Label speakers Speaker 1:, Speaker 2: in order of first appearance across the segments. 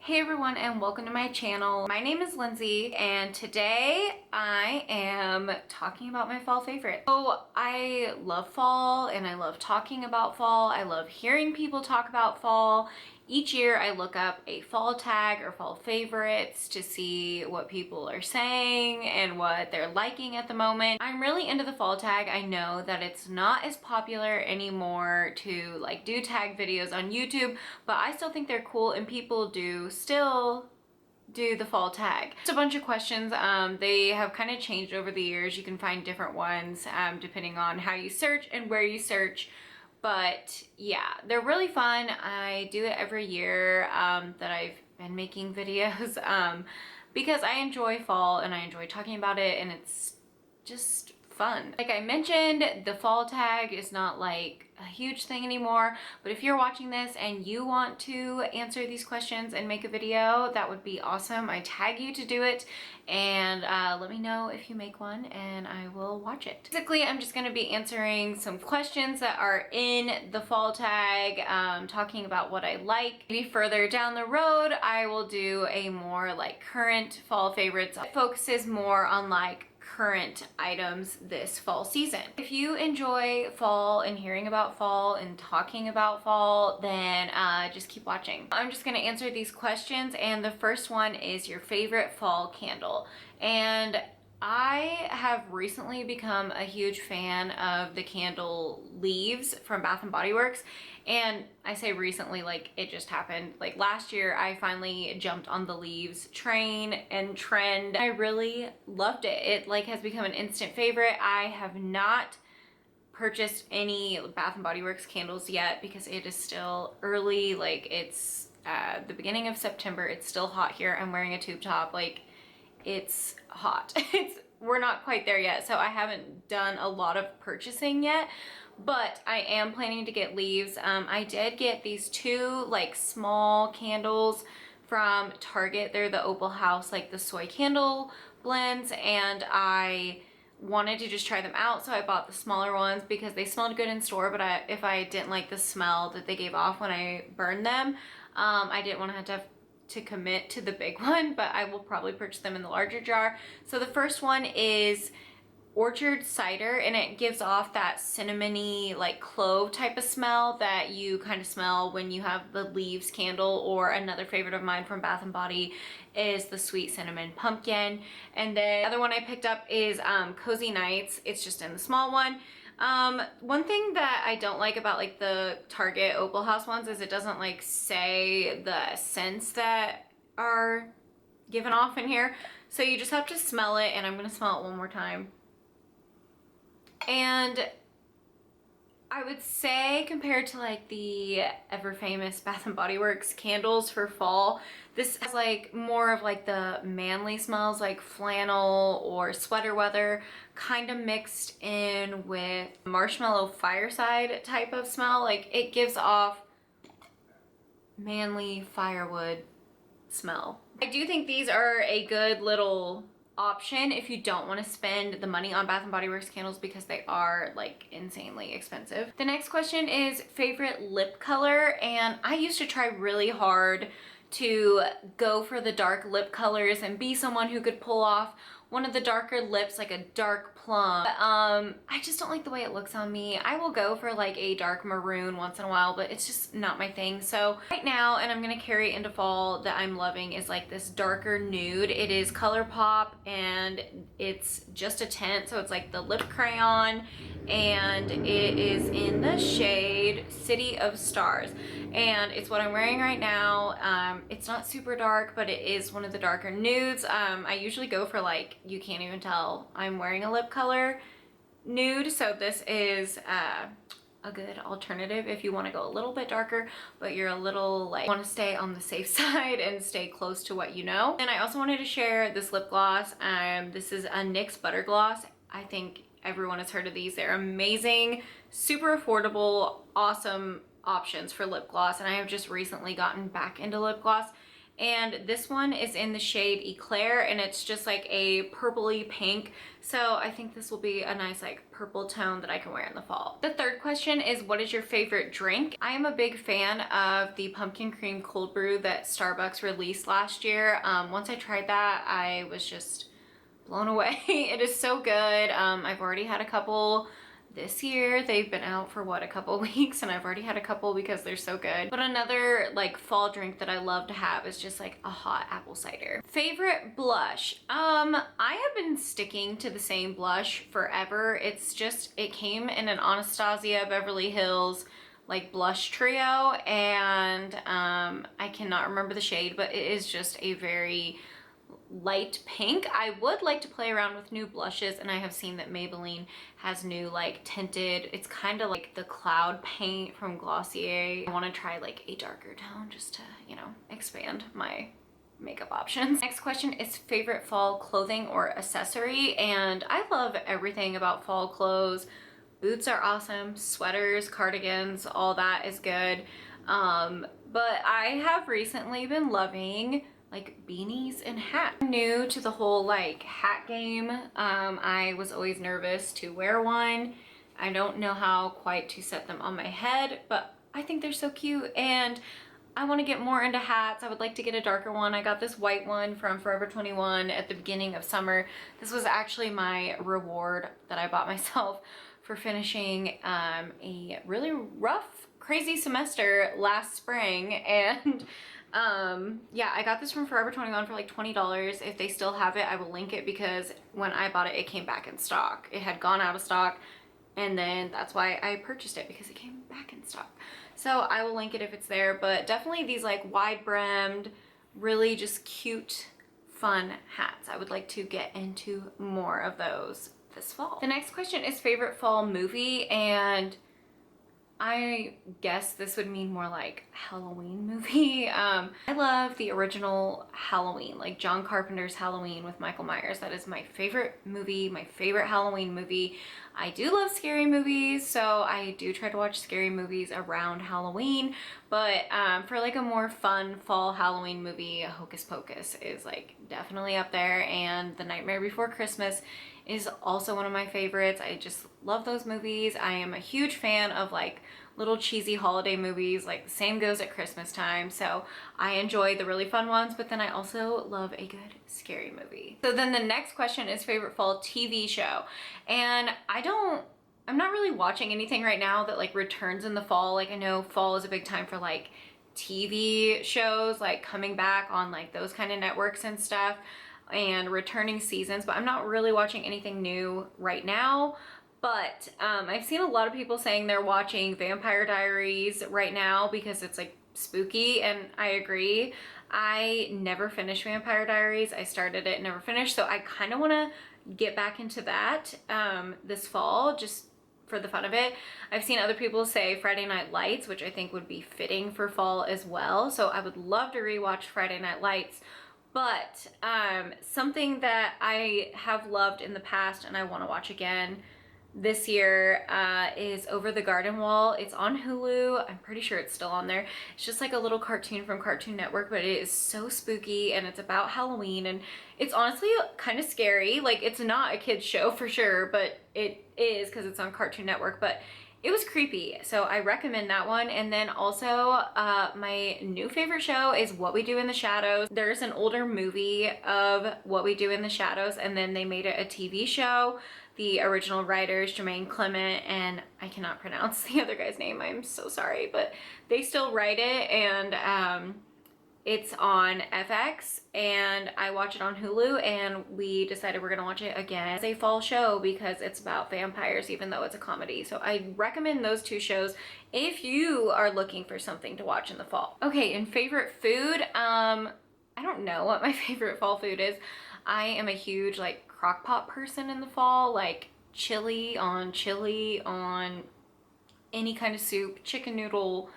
Speaker 1: Hey everyone, and welcome to my channel. My name is Lindsay and today I am talking about my fall favorite. So I love fall and I love talking about fall. I love hearing people talk about fall. Each year I look up a fall tag or fall favorites to see what people are saying and what they're liking at the moment. I'm really into the fall tag. I know that it's not as popular anymore to do tag videos on YouTube, but I still think they're cool and people do still do the fall tag. It's a bunch of questions. They have kind of changed over the years. You can find different ones depending on how you search and where you search. But yeah, they're really fun. I do it every year that I've been making videos because I enjoy fall and I enjoy talking about it, and it's just fun. Like I mentioned, the fall tag is not like a huge thing anymore, but if you're watching this and you want to answer these questions and make a video, that would be awesome. I tag you to do it, and let me know if you make one and I will watch it. Basically, I'm just going to be answering some questions that are in the fall tag, talking about what I like. Maybe further down the road, I will do a more current fall favorites. It focuses more on current items this fall season. If you enjoy fall and hearing about fall and talking about fall, then just keep watching. I'm just going to answer these questions, and the first one is your favorite fall candle. And I have recently become a huge fan of the candle leaves from Bath & Body Works. And I say recently, it just happened. Last year, I finally jumped on the leaves train and trend. I really loved it. It has become an instant favorite. I have not purchased any Bath & Body Works candles yet because it is still early. It's the beginning of September. It's still hot here. I'm wearing a tube top. It's hot. We're not quite there yet, so I haven't done a lot of purchasing yet, but I am planning to get leaves. I did get these two small candles from Target. They're the Opal House, the soy candle blends, and I wanted to just try them out, so I bought the smaller ones because they smelled good in store, but if I didn't like the smell that they gave off when I burned them, I didn't want to have to commit to the big one, but I will probably purchase them in the larger jar. So the first one is orchard cider, and it gives off that cinnamony clove type of smell that you kind of smell when you have the leaves candle. Or another favorite of mine from Bath & Body is the sweet cinnamon pumpkin. And then the other one I picked up is Cozy Nights. It's just in the small one. One thing that I don't like about the Target Opal House ones is it doesn't say the scents that are given off in here. So you just have to smell it, and I'm going to smell it one more time. And I would say compared to the ever famous Bath & Body Works candles for fall, this has more of the manly smells, flannel or sweater weather, kind of mixed in with marshmallow fireside type of smell. It gives off manly firewood smell. I do think these are a good little option if you don't want to spend the money on Bath & Body Works candles because they are insanely expensive. The next question is favorite lip color, and I used to try really hard to go for the dark lip colors and be someone who could pull off one of the darker lips, like a dark plum. I just don't like the way it looks on me. I will go for a dark maroon once in a while, but it's just not my thing. So right now, and I'm gonna carry it into fall, that I'm loving is this darker nude. It is ColourPop, and it's just a tint, so it's the lip crayon, and it is in the shade City of Stars, and it's what I'm wearing right now. It's not super dark, but it is one of the darker nudes. I usually go for you can't even tell I'm wearing a lip color nude, so this is a good alternative if you want to go a little bit darker, but you're a little want to stay on the safe side and stay close to what you know. And I also wanted to share this lip gloss. This is a NYX Butter Gloss. I think everyone has heard of these. They're amazing, super affordable, awesome options for lip gloss, and I have just recently gotten back into lip gloss, And this one is in the shade Eclair, and it's just like a purpley pink. So I think this will be a nice like purple tone that I can wear in the fall. The third question is, what is your favorite drink? I am a big fan of the pumpkin cream cold brew that Starbucks released last year. Once I tried that, I was just blown away. It is so good. I've already had a couple this year. They've been out for what, a couple weeks, and I've already had a couple because they're so good. But another like fall drink that I love to have is just like a hot apple cider. Favorite blush? I have been sticking to the same blush forever. It's just, it came in an Anastasia Beverly Hills like blush trio, and I cannot remember the shade, but it is just a very light pink. I would like to play around with new blushes, and I have seen that Maybelline has new like tinted, it's kind of like the cloud paint from Glossier. I want to try like a darker tone just to, you know, expand my makeup options. Next question is favorite fall clothing or accessory, and I love everything about fall clothes. Boots are awesome, sweaters, cardigans, all that is good. But I have recently been loving like beanies and hats. I'm new to the whole like hat game. I was always nervous to wear one. I don't know how quite to set them on my head, but I think they're so cute, and I want to get more into hats. I would like to get a darker one. I got this white one from Forever 21 at the beginning of summer. This was actually my reward that I bought myself for finishing a really rough, crazy semester last spring, and yeah, I got this from Forever 21 for like $20. If they still have it, I will link it, because when I bought it, it came back in stock. It had gone out of stock, and then that's why I purchased it, because it came back in stock. So I will link it if it's there, but definitely these like wide brimmed, really just cute, fun hats. I would like to get into more of those this fall. The next question is favorite fall movie, and I guess this would mean more like Halloween movie. I love the original Halloween, like John Carpenter's Halloween with Michael Myers. That is my favorite movie, my favorite Halloween movie. I do love scary movies, so I do try to watch scary movies around Halloween, but for like a more fun fall Halloween movie, Hocus Pocus is like definitely up there, and The Nightmare Before Christmas is also one of my favorites. I just love those movies. I am a huge fan of like little cheesy holiday movies, like the same goes at Christmas time. So I enjoy the really fun ones, but then I also love a good scary movie. So then the next question is favorite fall TV show. And I'm not really watching anything right now that like returns in the fall. Like I know fall is a big time for like TV shows, like coming back on like those kind of networks and stuff, and returning seasons, but I'm not really watching anything new right now. But I've seen a lot of people saying they're watching Vampire Diaries right now because it's like spooky, and I agree. I never finished Vampire Diaries. I started it, never finished, so I kind of want to get back into that this fall, just for the fun of it. I've seen other people say Friday Night Lights, which I think would be fitting for fall as well, so I would love to rewatch Friday Night Lights. But something that I have loved in the past and I want to watch again this year is Over the Garden Wall. It's on Hulu. I'm pretty sure it's still on there. It's just like a little cartoon from Cartoon Network, but it is so spooky, and it's about Halloween, and it's honestly kind of scary. Like, it's not a kid's show for sure, but it is because it's on Cartoon Network, but it was creepy, so I recommend that one. And then also my new favorite show is What We Do in the Shadows. There's an older movie of What We Do in the Shadows, and then they made it a TV show. The original writers, Jermaine Clement, and I cannot pronounce the other guy's name, I'm so sorry, but they still write it, and it's on FX, and I watch it on Hulu, and we decided we're gonna watch it again as a fall show because it's about vampires, even though it's a comedy. So I recommend those two shows if you are looking for something to watch in the fall. Okay, and favorite food, I don't know what my favorite fall food is. I am a huge like crock pot person in the fall, like chili on any kind of soup, chicken noodle,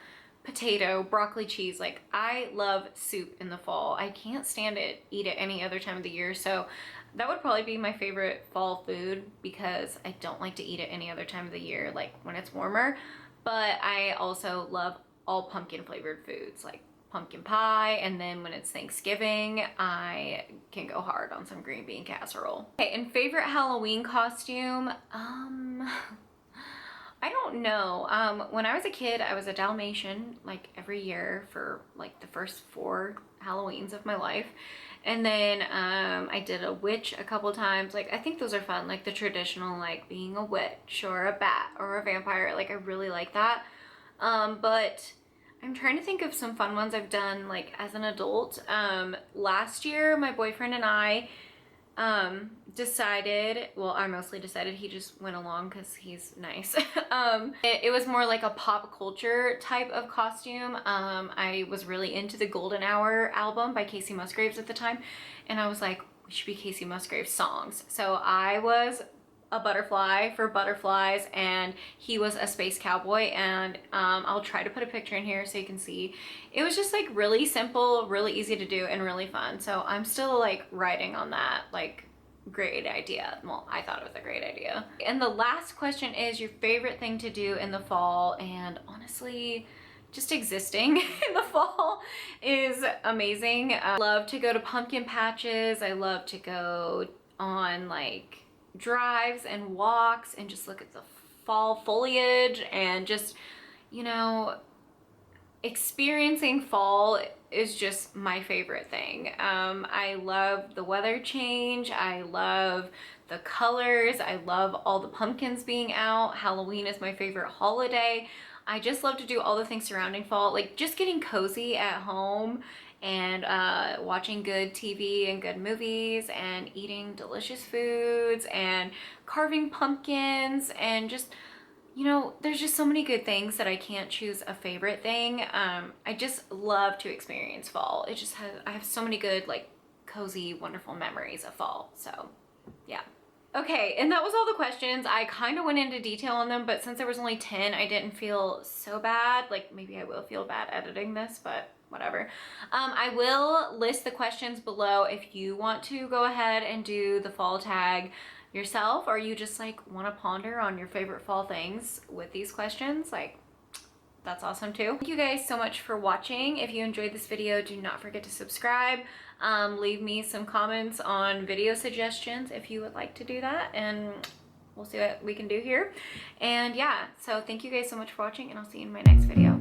Speaker 1: potato, broccoli, cheese. Like, I love soup in the fall. I can't stand it, eat it any other time of the year. So that would probably be my favorite fall food, because I don't like to eat it any other time of the year, like when it's warmer. But I also love all pumpkin flavored foods, like pumpkin pie, and then when it's Thanksgiving, I can go hard on some green bean casserole. Okay, and favorite Halloween costume? I don't know. When I was a kid, I was a Dalmatian like every year for like the first 4 Halloweens of my life. And then I did a witch a couple times. Like, I think those are fun, like the traditional, like being a witch or a bat or a vampire. Like, I really like that. But I'm trying to think of some fun ones I've done like as an adult. Last year, my boyfriend and I decided, well, I mostly decided, he just went along because he's nice. It was more like a pop culture type of costume. I was really into the Golden Hour album by Casey Musgraves at the time, and I was like, we should be Casey Musgraves songs. So I was a butterfly for butterflies, and he was a space cowboy, and I'll try to put a picture in here so you can see. It was just like really simple, really easy to do, and really fun. So I'm still like riding on that, like, great idea. Well, I thought it was a great idea. And the last question is your favorite thing to do in the fall. And honestly, just existing in the fall is amazing. I love to go to pumpkin patches. I love to go on like drives and walks and just look at the fall foliage and just, you know, experiencing fall is just my favorite thing. I love the weather change. I love the colors. I love all the pumpkins being out. Halloween is my favorite holiday. I just love to do all the things surrounding fall, like just getting cozy at home and watching good TV and good movies and eating delicious foods and carving pumpkins and just, you know, there's just so many good things that I can't choose a favorite thing. I just love to experience fall. It just has, I have so many good, like, cozy, wonderful memories of fall. So, yeah. Okay, and that was all the questions. I kind of went into detail on them, but since there was only 10, I didn't feel so bad. Like, maybe I will feel bad editing this, but whatever. I will list the questions below if you want to go ahead and do the fall tag yourself, or you just like want to ponder on your favorite fall things with these questions. Like, that's awesome too. Thank you guys so much for watching. If you enjoyed this video, do not forget to subscribe. Leave me some comments on video suggestions if you would like to do that, and we'll see what we can do here. And yeah, so thank you guys so much for watching, and I'll see you in my next video.